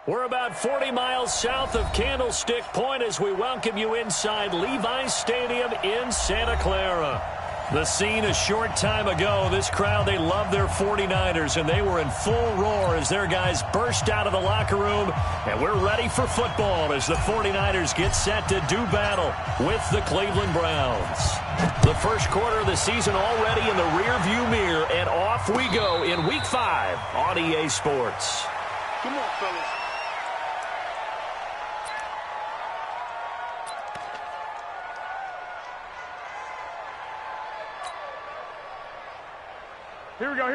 We're about 40 miles south of Candlestick Point as we welcome you inside Levi's Stadium in Santa Clara. The scene a short time ago, this crowd, they love their 49ers, and they were in full roar as their guys burst out of the locker room, and we're ready for football as the 49ers get set to do battle with the Cleveland Browns. The first quarter of the season already in the rearview mirror, and off we go in Week 5 on EA Sports. Come on, fellas. Here we go.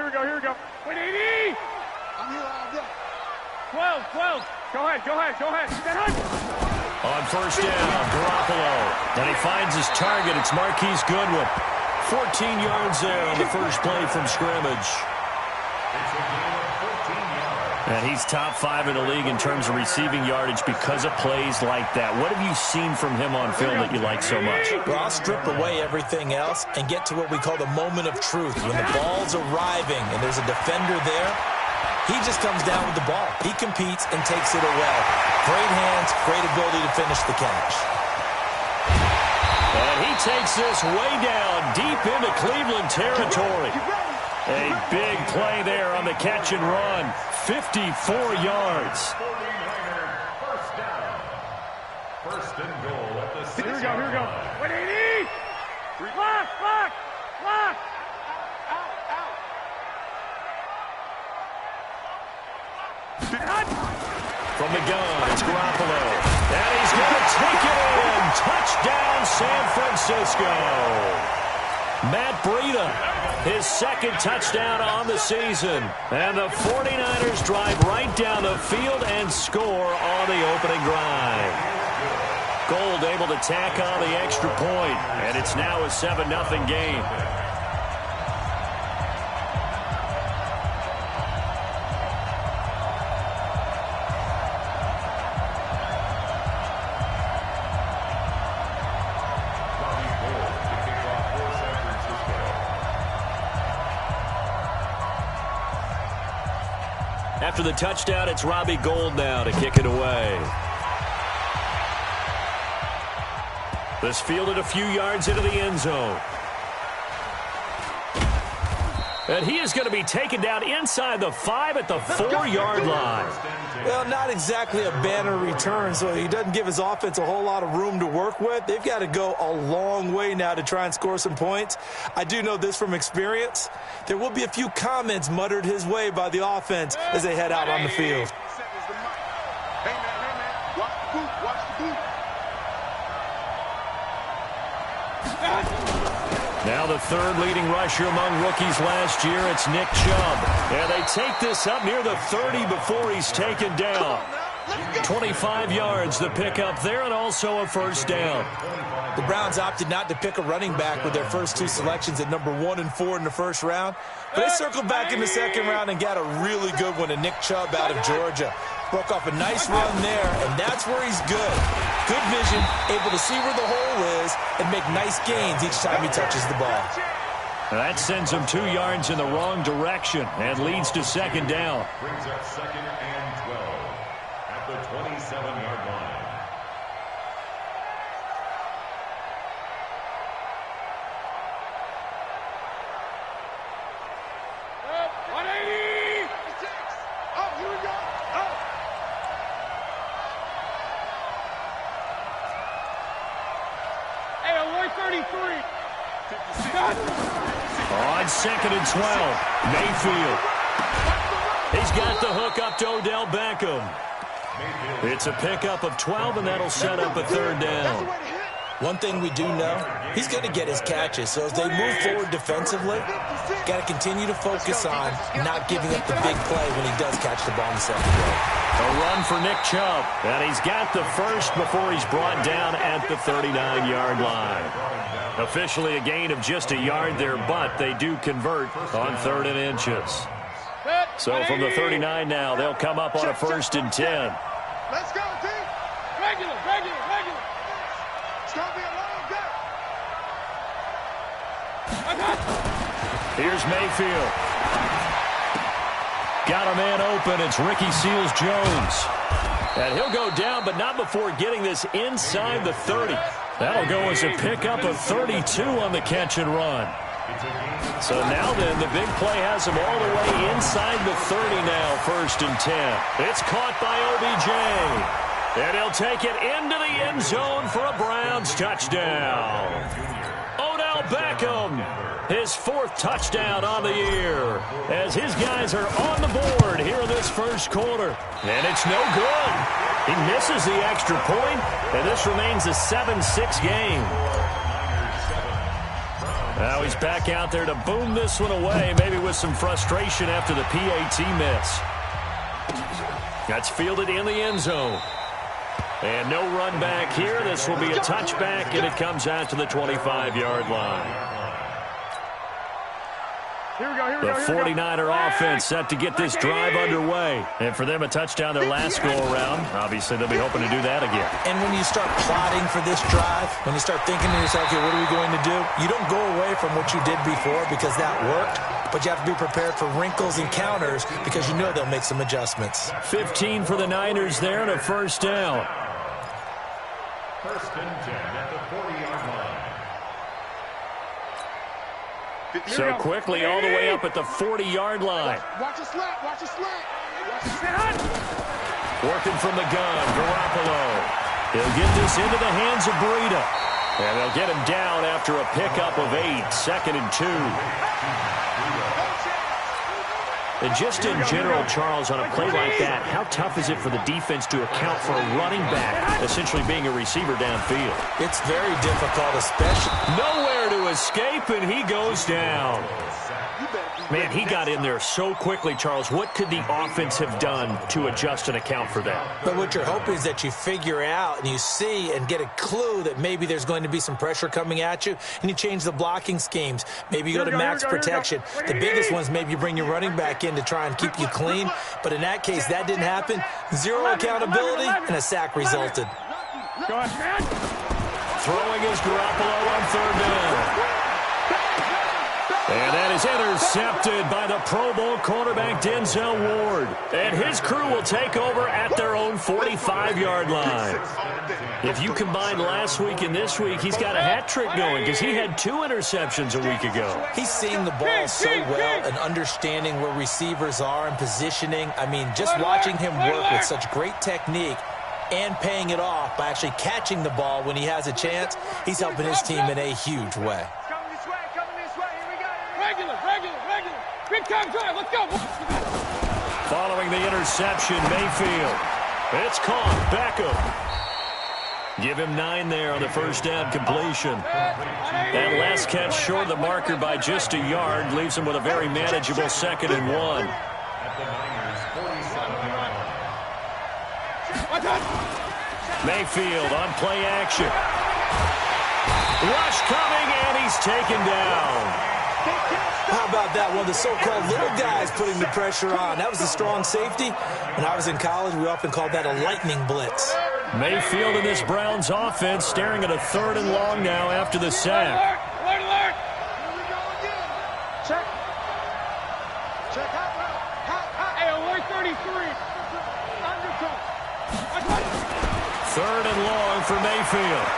Wait, 80! I'm here all day. 12. Go ahead. Get hot. On first down, Garoppolo. And he finds his target. It's Marquise Goodwin. 14 yards there on the first play from scrimmage. And he's top 5 in the league in terms of receiving yardage because of plays like that. What have you seen from him on film that you like so much? Well, I'll strip away everything else and get to what we call the moment of truth. When the ball's arriving and there's a defender there, he just comes down with the ball. He competes and takes it away. Great hands, great ability to finish the catch. And he takes this way down deep into Cleveland territory. A big play there on the catch and run. 54 yards. First and goal at the 6 Here we go. 180! Lock! From the gun, it's Garoppolo. And he's going to take it in. Touchdown, San Francisco. Matt Breida, his second touchdown on the season. And the 49ers drive right down the field and score on the opening drive. Gold able to tack on the extra point, and it's now a 7-0 game. After the touchdown, it's Robbie Gould now to kick it away. This fielded a few yards into the end zone. And he is going to be taken down inside the 5 at the 4-yard line. Well, not exactly a banner return, so he doesn't give his offense a whole lot of room to work with. They've got to go a long way now to try and score some points. I do know this from experience. There will be a few comments muttered his way by the offense as they head out on the field. Hey, man. Watch the boot. Now the third leading rusher among rookies last year, it's Nick Chubb. And they take this up near the 30 before he's taken down. 25 yards the pickup there, and also a first down. The Browns opted not to pick a running back with their first 2 selections at number 1 and 4 in the first round. But they circled back in the second round and got a really good one in Nick Chubb out of Georgia. Broke off a nice run there, and that's where he's good. Good vision, able to see where the hole is and make nice gains each time he touches the ball. That sends him 2 yards in the wrong direction and leads to second down. Brings up 2nd and 12 at the 27-yard line. On 2nd and 12, Mayfield. He's got the hook up to Odell Beckham. It's a pickup of 12, and that'll set up a third down. One thing we do know, he's going to get his catches. So as they move forward defensively, got to continue to focus on not giving up the big play when he does catch the ball in the second row. A run for Nick Chubb, and he's got the first before he's brought down at the 39-yard line. Officially a gain of just a yard there, but they do convert on 3rd and inches. So from the 39 now, they'll come up on a 1st and 10. Let's go, team. Regular. It's going to be a long day. Here's Mayfield. Got a man open. It's Ricky Seals-Jones. And he'll go down, but not before getting this inside the 30. That'll go as a pickup of 32 on the catch and run. So now then, the big play has him all the way inside the 30 now, 1st and 10. It's caught by OBJ. And he'll take it into the end zone for a Browns touchdown. Odell Beckham, his 4th touchdown on the year, as his guys are on the board here in this first quarter. And it's no good. He misses the extra point, and this remains a 7-6 game. Now he's back out there to boom this one away, maybe with some frustration after the PAT miss. That's fielded in the end zone. And no run back here. This will be a touchback, and it comes out to the 25-yard line. The 49er offense set to get this drive underway. And for them, a touchdown their last go-around. Obviously, they'll be hoping to do that again. And when you start plotting for this drive, when you start thinking to yourself, okay, what are we going to do? You don't go away from what you did before because that worked, but you have to be prepared for wrinkles and counters because you know they'll make some adjustments. 15 for the Niners there and a 1st down. 1st and 10 at the 40-yard line. So quickly all the way up at the 40-yard line. Watch the slant. Watch the slant. Working from the gun, Garoppolo. He'll get this into the hands of Breida. And they'll get him down after a pickup of 8, 2nd and 2. And just in general, Charles, on a play like that, how tough is it for the defense to account for a running back essentially being a receiver downfield? It's very difficult, especially. Nowhere to escape, and he goes down. Man, he got in there so quickly, Charles. What could the offense have done to adjust and account for that? But what you're hoping is that you figure out and you see and get a clue that maybe there's going to be some pressure coming at you, and you change the blocking schemes. Maybe you go to max protection. The biggest ones, maybe you bring your running back in to try and keep you clean. But in that case, that didn't happen. 0 accountability, and a sack resulted. Go ahead, man. Throwing is Garoppolo on 3rd down. And that is intercepted by the Pro Bowl cornerback Denzel Ward. And his crew will take over at their own 45-yard line. If you combine last week and this week, he's got a hat trick going because he had 2 interceptions a week ago. He's seeing the ball so well and understanding where receivers are and positioning. I mean, just watching him work with such great technique and paying it off by actually catching the ball when he has a chance, he's helping his team in a huge way. Regular. Big time drive. Let's go. Following the interception, Mayfield. It's caught. Beckham. Give him 9 there on the 1st down completion. That last catch short of the marker by just a yard leaves him with a very manageable 2nd and 1. Mayfield on play action. Rush coming, and he's taken down. How about that? One of the so-called little guys putting the pressure on. That was a strong safety. When I was in college, we often called that a lightning blitz. Mayfield in this Browns offense staring at a 3rd and long now after the sack. Alert. Check. Hey, alert 33. Undercut. 3rd and long for Mayfield.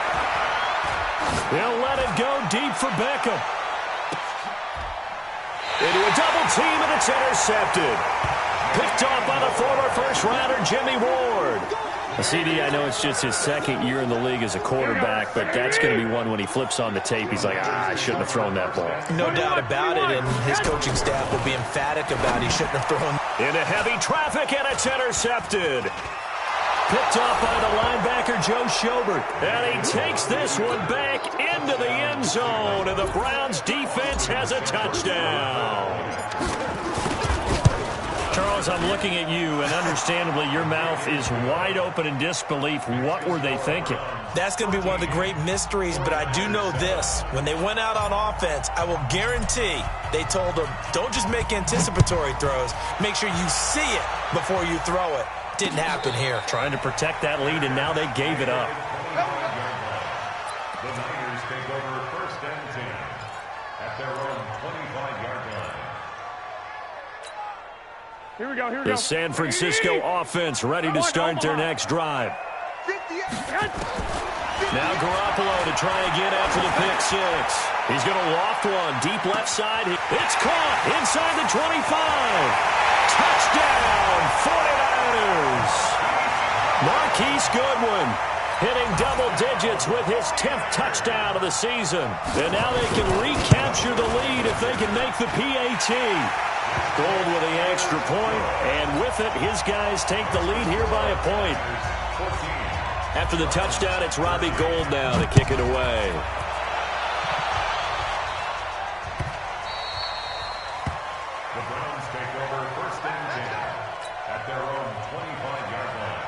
He'll let it go deep for Beckham. Into a double team, and it's intercepted. Picked off by the former 1st-rounder, Jimmy Ward. CD, I know it's just his 2nd year in the league as a quarterback, but that's going to be one when he flips on the tape. He's like, I shouldn't have thrown that ball. No doubt about it, and his coaching staff will be emphatic about he shouldn't have thrown. Into heavy traffic, and it's intercepted. Picked off by the linebacker, Joe Schobert. And he takes this one back into the end zone, and the Browns defense has a touchdown. Charles, I'm looking at you, and understandably, your mouth is wide open in disbelief. What were they thinking? That's going to be one of the great mysteries, but I do know this. When they went out on offense, I will guarantee they told them, don't just make anticipatory throws. Make sure you see it before you throw it. Didn't happen here. Trying to protect that lead, and now they gave it up. The Niners take over 1st and 10 at their own 25-yard line. Here we go. Here we The go. San Francisco offense ready to start their next drive. Now Garoppolo to try again after the pick six. He's going to loft one deep left side. It's caught inside the 25. Touchdown, 49ers. Marquise Goodwin hitting double digits with his 10th touchdown of the season. And now they can recapture the lead if they can make the PAT. Gold with the extra point, and with it, his guys take the lead here by a point. After the touchdown, it's Robbie Gould now to kick it away. The Browns take over first and 10 at their own 25-yard line.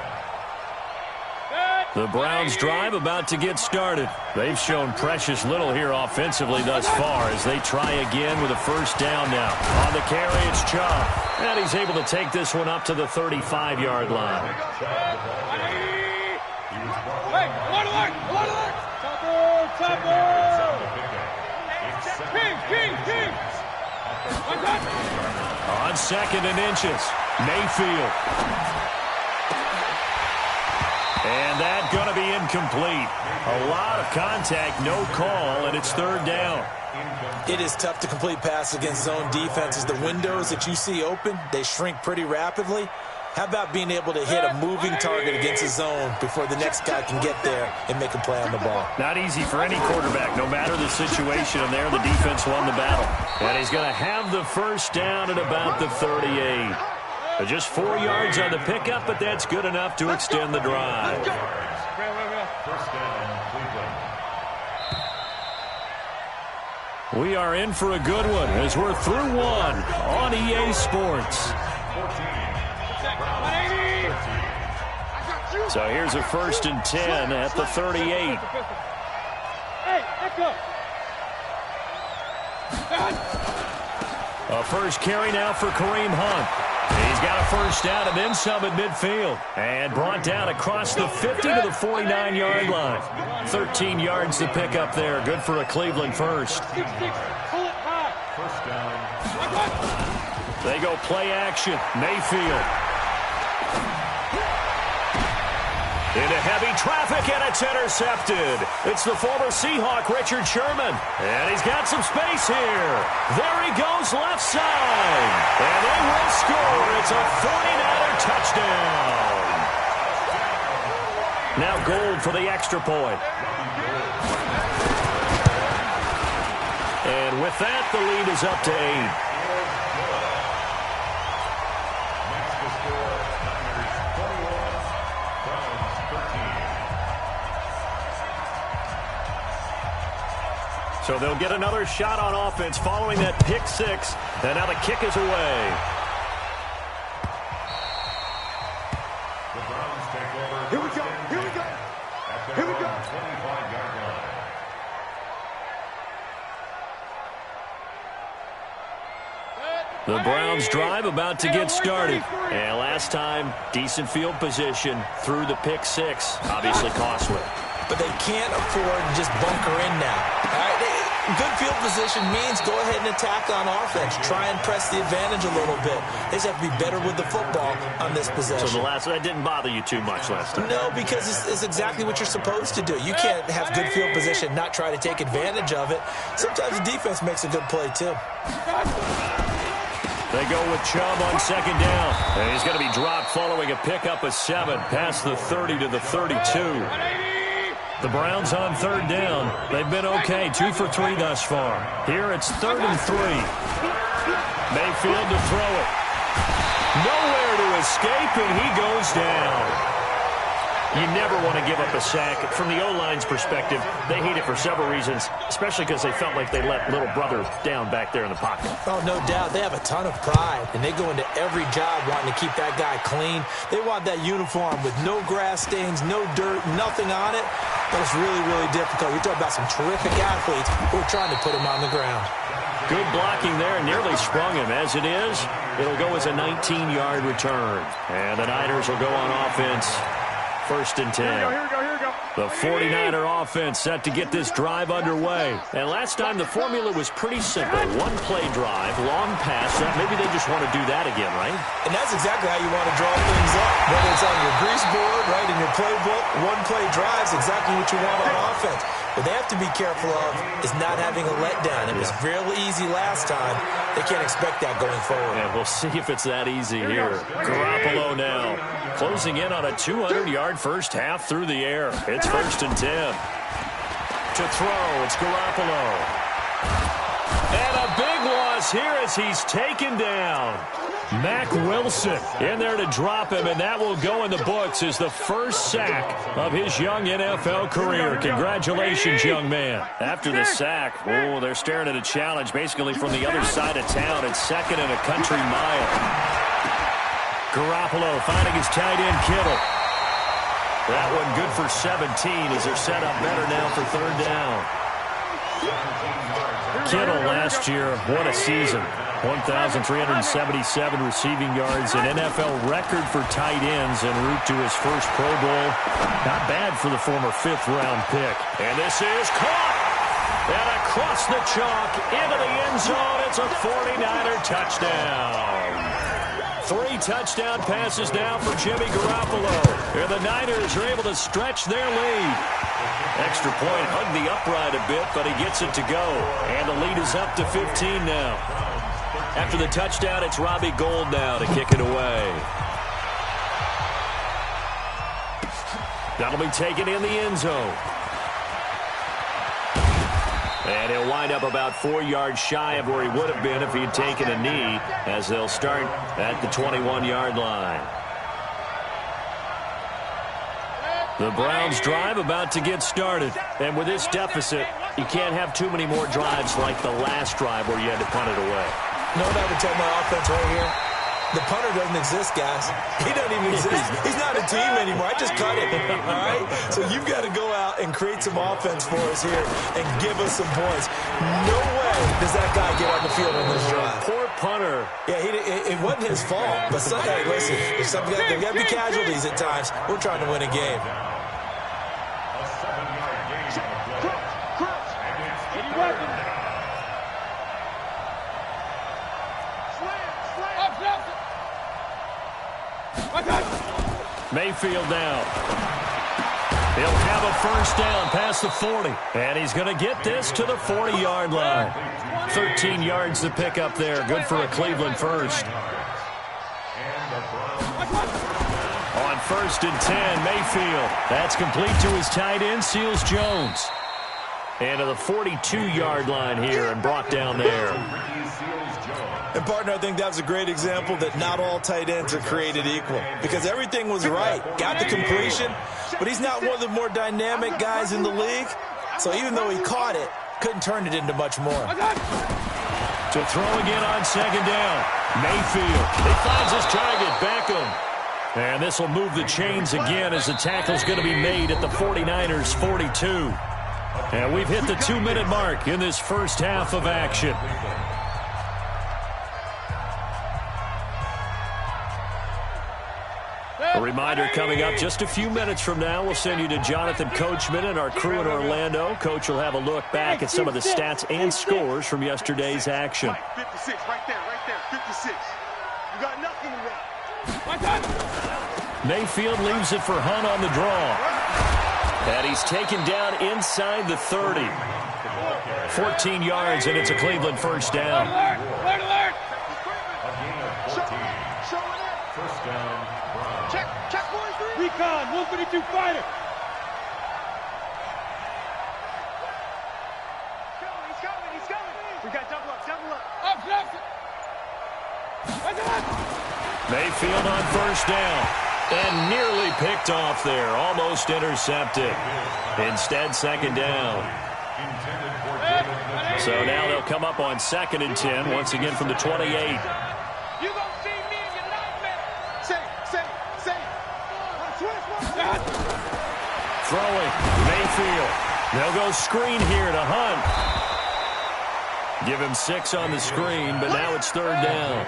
The Browns drive about to get started. They've shown precious little here offensively thus far as they try again with a first down now. On the carry, it's Chubb. And he's able to take this one up to the 35-yard line. Hey, alert! King! On second and inches, Mayfield. And that's going to be incomplete. A lot of contact, no call, and it's third down. It is tough to complete pass against zone defenses. The windows that you see open, they shrink pretty rapidly. How about being able to hit a moving target against a zone before the next guy can get there and make a play on the ball? Not easy for any quarterback, no matter the situation, and there the defense won the battle. And he's going to have the first down at about the 38. Just 4 yards on the pickup, but that's good enough to extend the drive. First down, Cleveland. We are in for a good one as we're through one on EA Sports. 14. So here's a first and 10 at the 38. Hey, let's go. A first carry now for Kareem Hunt. He's got a first down and then some at midfield. And brought down across the 50 to the 49-yard line. 13 yards to pick up there. Good for a Cleveland first. Pull it high. First down. They go play action. Mayfield. Into heavy traffic, and it's intercepted. It's the former Seahawk, Richard Sherman. And he's got some space here. There he goes left side. And they will score. It's a 49er touchdown. Now Gould for the extra point. And with that, the lead is up to 8. So they'll get another shot on offense following that pick six. And now the kick is away. The Browns take over. Here we go. At their own 25-yard line. The Browns drive about to get started. And last time, decent field position through the pick six. Obviously costly. But they can't afford to just bunker in now. All right, good field position means go ahead and attack on offense. Try and press the advantage a little bit. They just have to be better with the football on this possession. So that didn't bother you too much last time? No, because it's exactly what you're supposed to do. You can't have good field position, not try to take advantage of it. Sometimes the defense makes a good play, too. They go with Chubb on second down. And he's going to be dropped following a pickup of 7 past the 30 to the 32. The Browns on third down. They've been okay, 2 for 3 thus far. Here it's 3rd and 3. Mayfield to throw it. Nowhere to escape, and he goes down. You never want to give up a sack. From the O-line's perspective, they hate it for several reasons, especially because they felt like they let little brother down back there in the pocket. Oh, no doubt. They have a ton of pride, and they go into every job wanting to keep that guy clean. They want that uniform with no grass stains, no dirt, nothing on it. But it's really, really difficult. You're talking about some terrific athletes who are trying to put him on the ground. Good blocking there, nearly sprung him. As it is, it'll go as a 19-yard return. And the Niners will go on offense. 1st and 10. Here we go. The 49er offense set to get this drive underway. And last time the formula was pretty simple. One-play drive, long pass. Maybe they just want to do that again, right? And that's exactly how you want to draw things up. Whether it's on your grease board, right, in your playbook, one-play drives exactly what you want on offense. What they have to be careful of is not having a letdown. It was real easy last time. They can't expect that going forward. And we'll see if it's that easy here. Garoppolo now closing in on a 200-yard first half through the air. It's 1st and 10. To throw, it's Garoppolo. And a big loss here as he's taken down. Mack Wilson in there to drop him, and that will go in the books as the first sack of his young NFL career. Congratulations, young man. After the sack, they're staring at a challenge basically from the other side of town. It's 2nd and a country mile. Garoppolo finding his tight end, Kittle. That one good for 17 as they're set up better now for 3rd down. Kittle last year, what a season. 1,377 receiving yards, an NFL record for tight ends en route to his first Pro Bowl. Not bad for the former 5th-round pick. And this is caught. And across the chalk into the end zone. It's a 49er touchdown. 3 touchdown passes now for Jimmy Garoppolo. And the Niners are able to stretch their lead. Extra point hugged the upright a bit, but he gets it to go. And the lead is up to 15 now. After the touchdown, it's Robbie Gould now to kick it away. That'll be taken in the end zone. And he'll wind up about 4 yards shy of where he would have been if he had taken a knee, as they'll start at the 21-yard line. The Browns drive about to get started. And with this deficit, you can't have too many more drives like the last drive where you had to punt it away. No, that would tell my offense right here. The punter doesn't exist, guys. He doesn't even exist. He's not a team anymore. I just cut him, all right? So you've got to go out and create some offense for us here and give us some points. No way does that guy get on the field on this drive. Poor punter. Yeah, it wasn't his fault. But hey, listen, there's got to be casualties at times. We're trying to win a game. Mayfield now. He'll have a first down past the 40. And he's going to get this to the 40-yard line. 13 yards to pick up there. Good for a Cleveland first. On 1st and 10, Mayfield. That's complete to his tight end, Seals Jones. And to the 42-yard line here and brought down there. And, partner, I think that was a great example that not all tight ends are created equal. Because everything was right. Got the completion, but he's not one of the more dynamic guys in the league. So even though he caught it, couldn't turn it into much more. To throw again on 2nd down. Mayfield. He finds his target, Beckham. And this will move the chains again as the tackle's going to be made at the 49ers' 42. And we've hit the 2-minute mark in this first half of action. A reminder coming up just a few minutes from now, we'll send you to Jonathan Coachman and our crew in Orlando. Coach will have a look back at some of the stats and scores from yesterday's action. 56, right there, 56. You got nothing to run. Mayfield leaves it for Hunt on the draw. And he's taken down inside the 30. 14 yards, and it's a Cleveland first down. Alert, alert. First down. Check, boys. Recon, 152 fighter. He's coming. We got double up. Up. Mayfield on first down. And nearly picked off there. Almost intercepted. Instead, 2nd down. So now they'll come up on 2nd and 10. Once again from the 28. You gonna see me in your nightmare. Say. Throwing. Mayfield. They'll go screen here to Hunt. Give him 6 on the screen, but now it's 3rd down.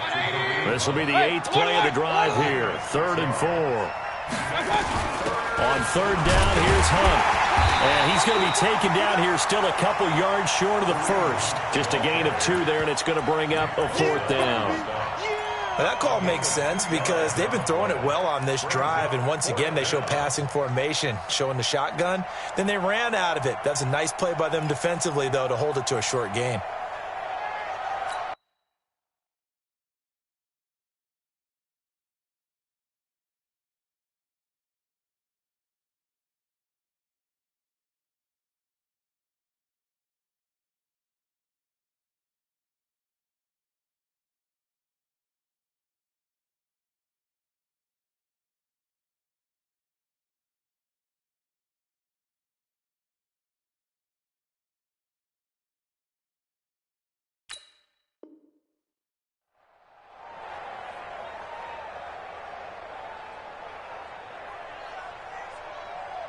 This will be the 8th play of the drive here. 3rd and 4. On 3rd down, here's Hunt. And he's going to be taken down here, still a couple yards short of the first. Just a gain of 2 there, and it's going to bring up a 4th down. Well, that call makes sense because they've been throwing it well on this drive, and once again they show passing formation, showing the shotgun. Then they ran out of it. That's a nice play by them defensively, though, to hold it to a short gain.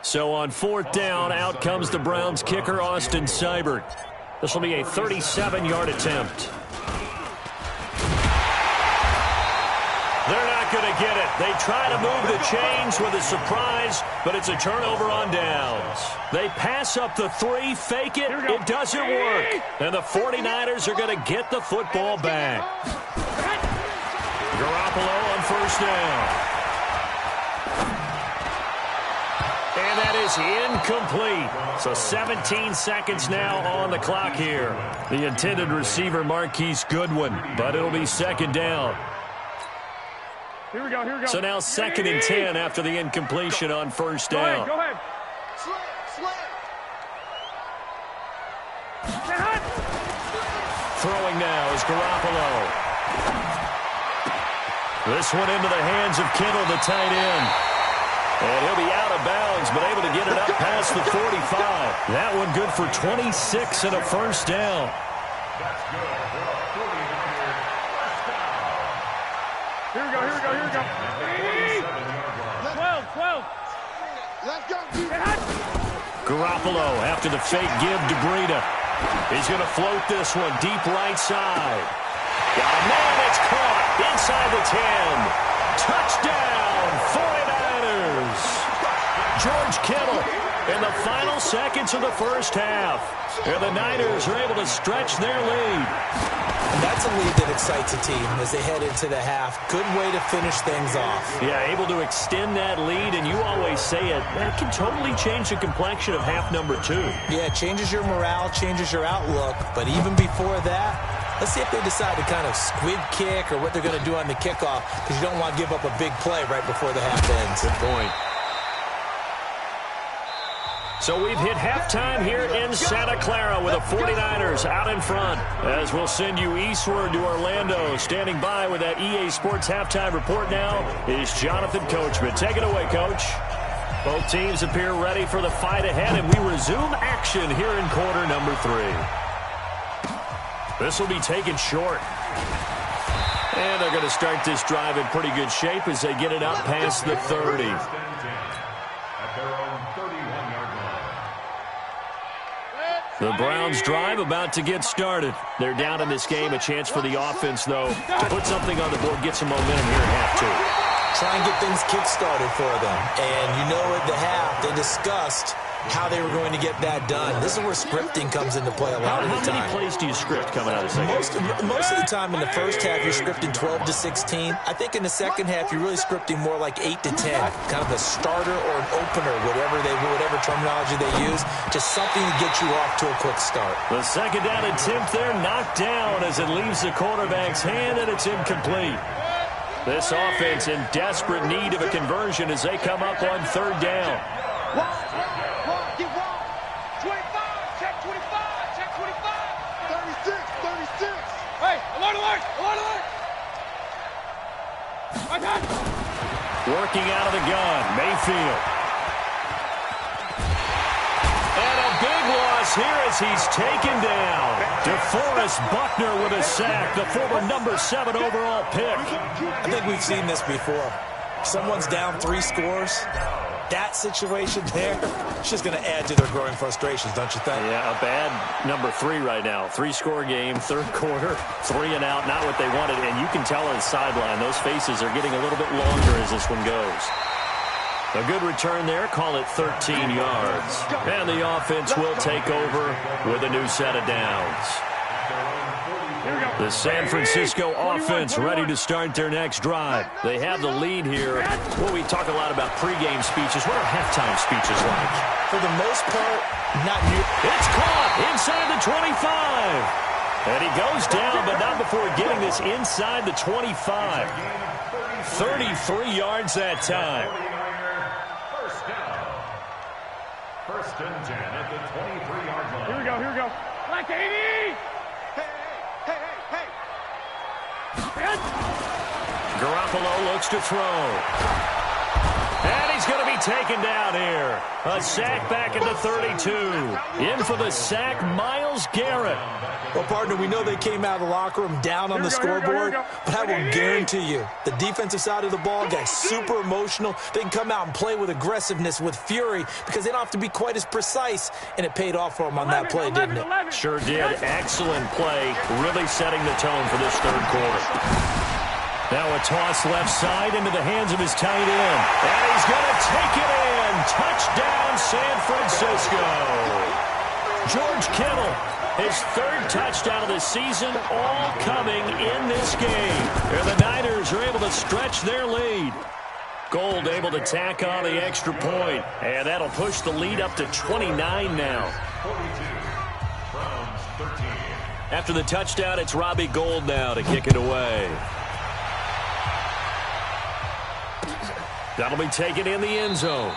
So on 4th down, out comes the Browns kicker, Austin Seibert. This will be a 37-yard attempt. They're not going to get it. They try to move the chains with a surprise, but it's a turnover on downs. They pass up the 3, fake it. It doesn't work. And the 49ers are going to get the football back. Garoppolo on 1st down. And that is incomplete. So 17 seconds now on the clock here. The intended receiver, Marquise Goodwin, but it'll be 2nd down. Here we go, here we go. So now 2nd and 10 after the incompletion on 1st down. Go ahead. Throwing now is Garoppolo. This one into the hands of Kittle, the tight end. And he'll be out of bounds, but able to get it up past the 45. That one good for 26 and a 1st down. That's good for a 49-yard first down. Here we go, here we go, here we go. 12. Let's go. Garoppolo after the fake give to Breida. He's going to float this one deep right side. Oh, man, it's caught inside the 10. Touchdown, 49ers. George Kittle in the final seconds of the first half. And the Niners are able to stretch their lead. And that's a lead that excites a team as they head into the half. Good way to finish things off. Yeah, able to extend that lead, and you always say it, that can totally change the complexion of half number 2. Yeah, it changes your morale, changes your outlook. But even before that, let's see if they decide to kind of squib kick or what they're going to do on the kickoff, because you don't want to give up a big play right before the half ends. Good point. So we've hit halftime here in Santa Clara with the 49ers out in front. As we'll send you eastward to Orlando. Standing by with that EA Sports halftime report now is Jonathan Coachman. Take it away, Coach. Both teams appear ready for the fight ahead, and we resume action here in quarter number 3. This will be taken short. And they're going to start this drive in pretty good shape as they get it up past the 30. At their own 31-yard line. The Browns drive about to get started. They're down in this game. A chance for the offense, though, to put something on the board, get some momentum here at half 2. Try and get things kick-started for them. And you know at the half, they discussed how they were going to get that done. This is where scripting comes into play a lot of the time. How many plays do you script coming out of the second? Most of the time in the first half, you're scripting 12 to 16. I think in the second half, you're really scripting more like 8 to 10. Kind of a starter or an opener, whatever terminology they use. Just something to get you off to a quick start. The second down attempt there knocked down as it leaves the quarterback's hand, and it's incomplete. This offense in desperate need of a conversion as they come up on 3rd down. Get wrong. 25. Check 25. Check 25. 36. Hey, alert. My God. Working out of the gun, Mayfield. And a big loss here as he's taken down. DeForest Buckner with a sack, the former number 7 overall pick. I think we've seen this before. Someone's down 3 scores. That situation there, it's just going to add to their growing frustrations, don't you think? Yeah, a bad number 3 right now. 3-score game, 3rd quarter, 3 and out, not what they wanted. And you can tell on the sideline, those faces are getting a little bit longer as this one goes. A good return there. Call it 13 yards. And the offense will take over with a new set of downs. The San Francisco offense ready to start their next drive. They have the lead here. Well, we talk a lot about pregame speeches. What are halftime speeches like? For the most part, not new. It's caught inside the 25. And he goes down, but not before getting this inside the 25. 33 yards that time. First down. First and 10 at the 23-yard line. Here we go, here we go. Black 80! Hey. Garoppolo looks to throw. And he's going to be taken down here. A sack back at the 32. In for the sack, Myles Garrett. Well, partner, we know they came out of the locker room down on the scoreboard, but I will guarantee you the defensive side of the ball got super emotional. They can come out and play with aggressiveness, with fury, because they don't have to be quite as precise, and it paid off for them on that play, didn't it? Sure did. Excellent play, really setting the tone for this third quarter. Now a toss left side into the hands of his tight end. And he's going to take it in. Touchdown, San Francisco. George Kittle, his third touchdown of the season, all coming in this game. And the Niners are able to stretch their lead. Gold able to tack on the extra point. And that'll push the lead up to 29 now. 42. Browns 13. After the touchdown, it's Robbie Gould now to kick it away. That'll be taken in the end zone.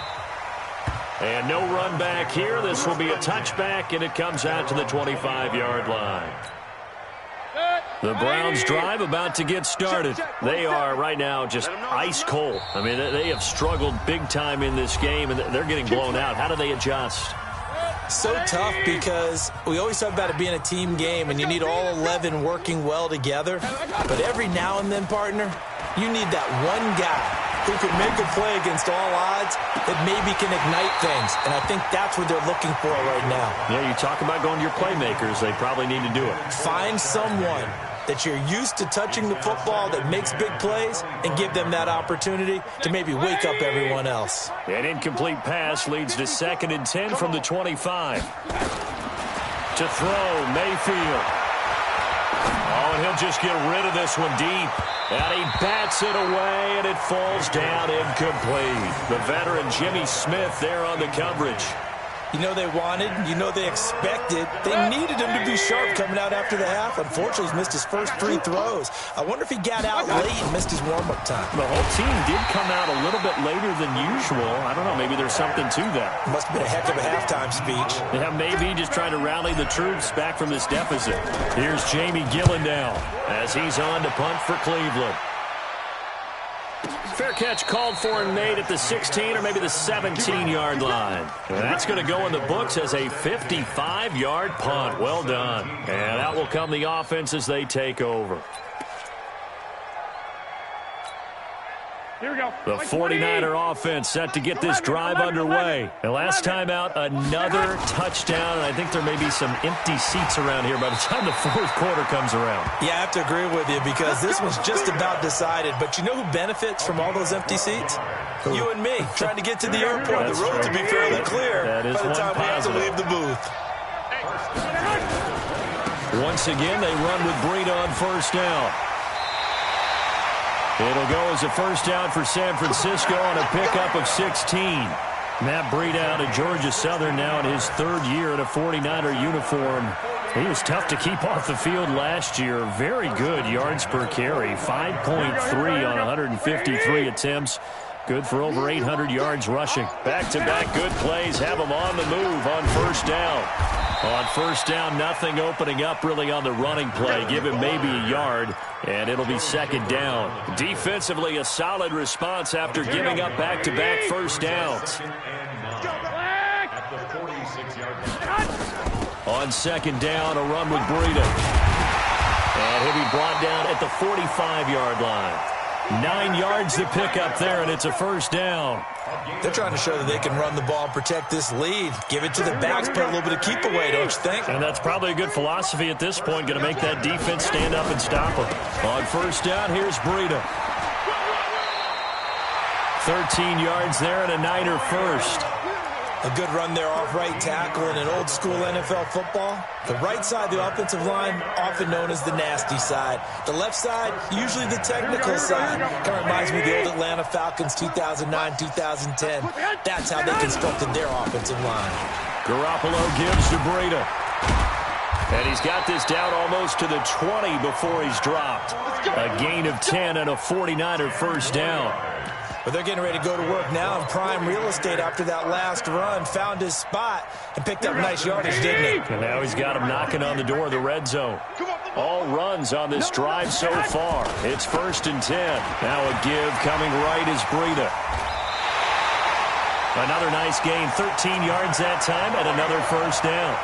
And no run back here. This will be a touchback, and it comes out to the 25-yard line. The Browns drive about to get started. They are right now just ice cold. I mean, they have struggled big time in this game, and they're getting blown out. How do they adjust? So tough because we always talk about it being a team game, and you need all 11 working well together. But every now and then, partner, you need that one guy who can make a play against all odds that maybe can ignite things. And I think that's what they're looking for right now. Yeah, you talk about going to your playmakers. They probably need to do it. Find someone that you're used to touching the football that makes big plays and give them that opportunity to maybe wake up everyone else. An incomplete pass leads to 2nd and 10 from the 25. To throw, Mayfield. Oh, and he'll just get rid of this one deep. And he bats it away, and it falls down incomplete. The veteran Jimmy Smith there on the coverage. You know they wanted, you know they expected. They needed him to be sharp coming out after the half. Unfortunately, he's missed his first 3 throws. I wonder if he got out late and missed his warm-up time. The whole team did come out a little bit later than usual. I don't know, maybe there's something to that. Must have been a heck of a halftime speech. Yeah, maybe just trying to rally the troops back from this deficit. Here's Jamie Gillen now as he's on to punt for Cleveland. Fair catch called for and made at the 16 or maybe the 17-yard line. And that's going to go in the books as a 55-yard punt. Well done. And out will come the offense as they take over. Here we go. The 49er offense set to get this drive underway. And last time out, another touchdown. And I think there may be some empty seats around here by the time the fourth quarter comes around. Yeah, I have to agree with you because this one's just about decided. But you know who benefits from all those empty seats? You and me, trying to get to the airport. The road to be fairly clear by the time we have to leave the booth. Once again, they run with Breida on first down. It'll go as a first down for San Francisco on a pickup of 16. Matt Breida out of Georgia Southern now in his 3rd year in a 49er uniform. He was tough to keep off the field last year. Very good yards per carry, 5.3 on 153 attempts. Good for over 800 yards rushing. Back-to-back good plays have him on the move on first down. On first down, nothing opening up really on the running play. Give him maybe a yard, and it'll be 2nd down. Defensively, a solid response after giving up back-to-back first downs. On 2nd down, a run with Breida. And he'll be brought down at the 45-yard line. 9 yards to pick up there, and it's a first down. They're trying to show that they can run the ball and protect this lead. Give it to the backs, put a little bit of keep away, don't you think? And that's probably a good philosophy at this point, going to make that defense stand up and stop them. On first down, here's Breida. 13 yards there and a Niner first. A good run there off right tackle in an old-school NFL football. The right side, the offensive line, often known as the nasty side. The left side, usually the technical side. Kind of reminds me of the old Atlanta Falcons 2009-2010. That's how they constructed their offensive line. Garoppolo gives to Breida. And he's got this down almost to the 20 before he's dropped. A gain of 10 and a 49er first down. But they're getting ready to go to work now in prime real estate after that last run. Found his spot and picked up nice yardage, didn't he? And now he's got him knocking on the door of the red zone. All runs on this drive so far. It's 1st and 10. Now a give coming right is Breida. Another nice gain, 13 yards that time, and another first down.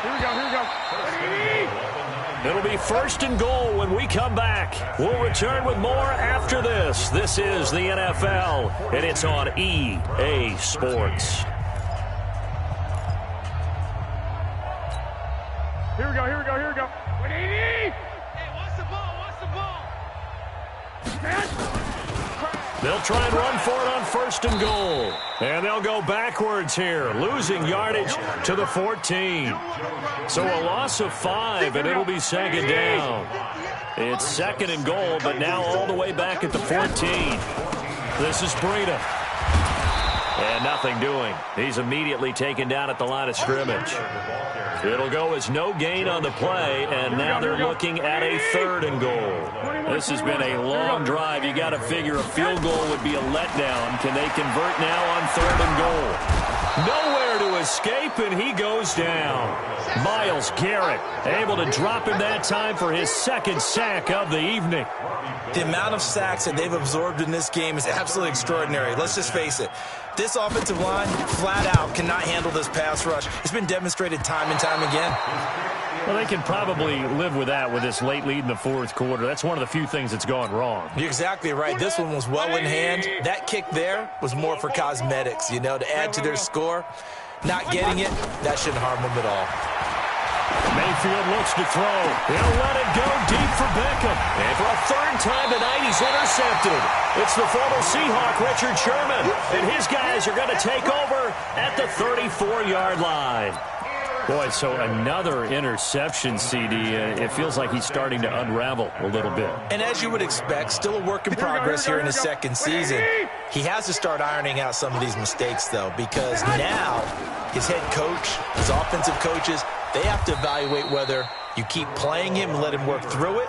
Here we go, here we go. It'll be 1st and goal when we come back. We'll return with more after this. This is the NFL, and it's on EA Sports. Here we go, here we go, here we go. 180! Hey, watch the ball, watch the ball. They'll try and run for it on 1st and goal. And they'll go backwards here, losing yardage to the 14. So a loss of 5, and it'll be 2nd down. It's 2nd and goal, but now all the way back at the 14. This is Breida. And nothing doing. He's immediately taken down at the line of scrimmage. It'll go as no gain on the play, and now they're looking at a 3rd and goal. This has been a long drive. You got to figure a field goal would be a letdown. Can they convert now on 3rd and goal? Nowhere to escape, and he goes down. Myles Garrett able to drop him that time for his 2nd sack of the evening. The amount of sacks that they've absorbed in this game is absolutely extraordinary. Let's just face it. This offensive line, flat out, cannot handle this pass rush. It's been demonstrated time and time again. Well, they can probably live with that with this late lead in the 4th quarter. That's one of the few things that's gone wrong. You're exactly right. This one was well in hand. That kick there was more for cosmetics, you know, to add to their score. Not getting it, that shouldn't harm them at all. Mayfield looks to throw. He'll let it go deep for Beckham. And for a 3rd time tonight, he's intercepted. It's the former Seahawk, Richard Sherman. And his guys are going to take over at the 34-yard line. Boy, so another interception, CD. It feels like he's starting to unravel a little bit. And as you would expect, still a work in progress here in his 2nd season. He has to start ironing out some of these mistakes, though, because now his head coach, his offensive coaches, they have to evaluate whether you keep playing him and let him work through it,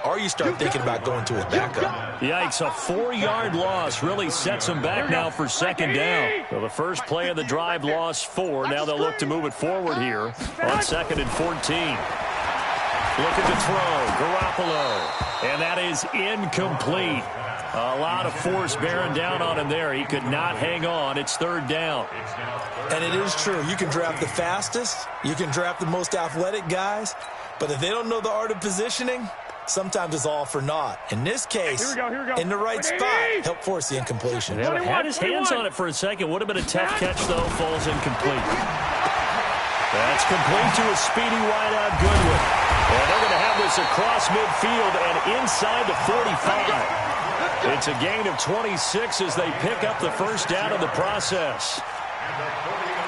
or you start thinking about going to his backup. Yikes, a 4-yard loss really sets him back now for 2nd down. So the first play of the drive lost 4. Now they'll look to move it forward here on 2nd and 14. Looking to throw, Garoppolo. And that is incomplete. A lot of force bearing down on him there. He could not hang on. It's 3rd down. And it is true. You can draft the fastest. You can draft the most athletic guys. But if they don't know the art of positioning, sometimes it's all for naught. In this case, in the right spot, help force the incompletion. Yeah, had his hands on it for a second. Would have been a tough catch, though. Falls incomplete. That's complete to a speedy wideout Goodwin. And they're going to have this across midfield and inside the 45. It's a gain of 26 as they pick up the first down in the process.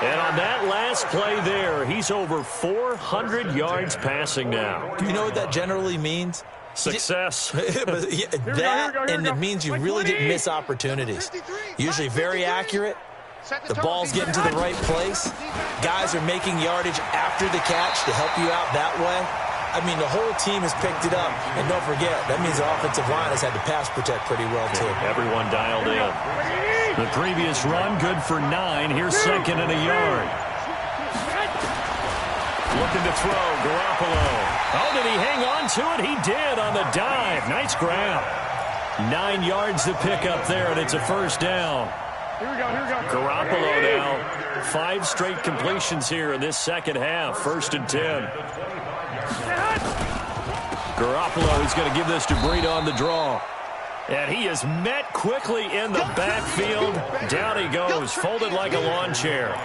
And on that last play there, he's over 400 yards passing now. Do you know what that generally means? Success. And it means you really didn't miss opportunities. Usually very accurate. The ball's getting to the right place. Guys are making yardage after the catch to help you out that way. I mean, the whole team has picked it up. And don't forget, that means the offensive line has had to pass protect pretty well, too. Everyone dialed in. The previous run, good for 9. Here's 2nd and a yard. Looking to throw, Garoppolo. Oh, did he hang on to it? He did on the dive. Nice grab. 9 yards to pick up there, and it's a first down. Here we go, here we go. Garoppolo now. 5 straight completions here in this second half. 1st and 10. Garoppolo is going to give this to Breida on the draw. And he is met quickly in the backfield. Down he goes, folded like a lawn chair.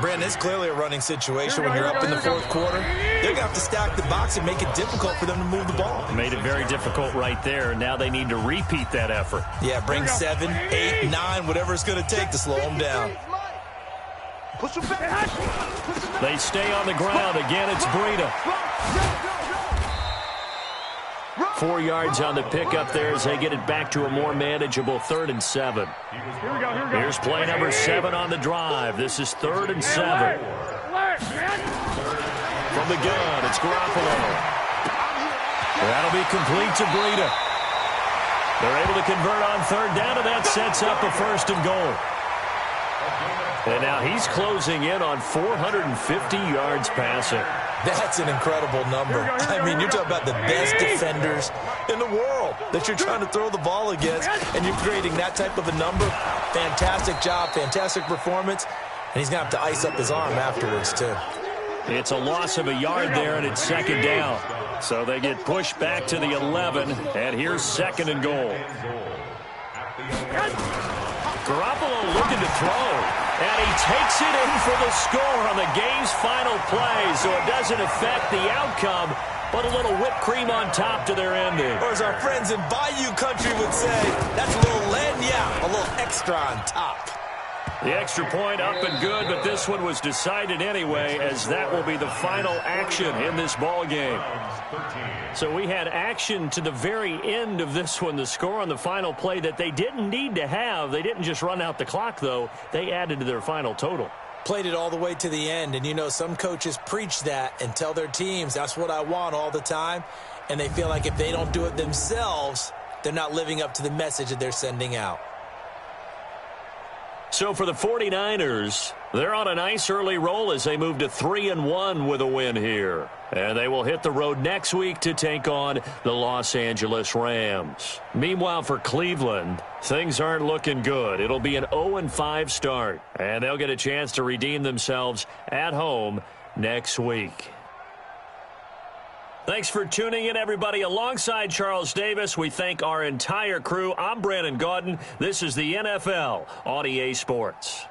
Brandon, it's clearly a running situation when you're up in the fourth quarter. They're going to have to stack the box and make it difficult for them to move the ball. Made it very difficult right there. Now they need to repeat that effort. Yeah, bring 7, 8, 9, whatever it's going to take to slow them down. They stay on the ground. Again, it's Breida. 4 yards on the pickup there as they get it back to a more manageable 3rd and 7. Here's play number 7 on the drive. This is 3rd and 7. From the gun, it's Garoppolo. That'll be complete to Breida. They're able to convert on 3rd down, and that sets up a 1st and goal. And now he's closing in on 450 yards passing. That's an incredible number. I mean, you're talking about the best defenders in the world that you're trying to throw the ball against, and you're creating that type of a number. Fantastic job, fantastic performance, and he's going to have to ice up his arm afterwards, too. It's a loss of a yard there, and it's 2nd down. So they get pushed back to the 11, and here's 2nd and goal. Garoppolo looking to throw, and he takes it in for the score on the game's final play, so it doesn't affect the outcome, but a little whipped cream on top to their ending. Or as our friends in Bayou Country would say, that's a little lagniappe, a little extra on top. The extra point up and good, but this one was decided anyway, as that will be the final action in this ball game. So we had action to the very end of this one, the score on the final play that they didn't need to have. They didn't just run out the clock, though. They added to their final total. Played it all the way to the end, and you know some coaches preach that and tell their teams, that's what I want all the time, and they feel like if they don't do it themselves, they're not living up to the message that they're sending out. So for the 49ers, they're on a nice early roll as they move to 3-1 with a win here. And they will hit the road next week to take on the Los Angeles Rams. Meanwhile, for Cleveland, things aren't looking good. It'll be an 0-5 start, and they'll get a chance to redeem themselves at home next week. Thanks for tuning in, everybody. Alongside Charles Davis, we thank our entire crew. I'm Brandon Gaudin. This is the NFL on EA Sports.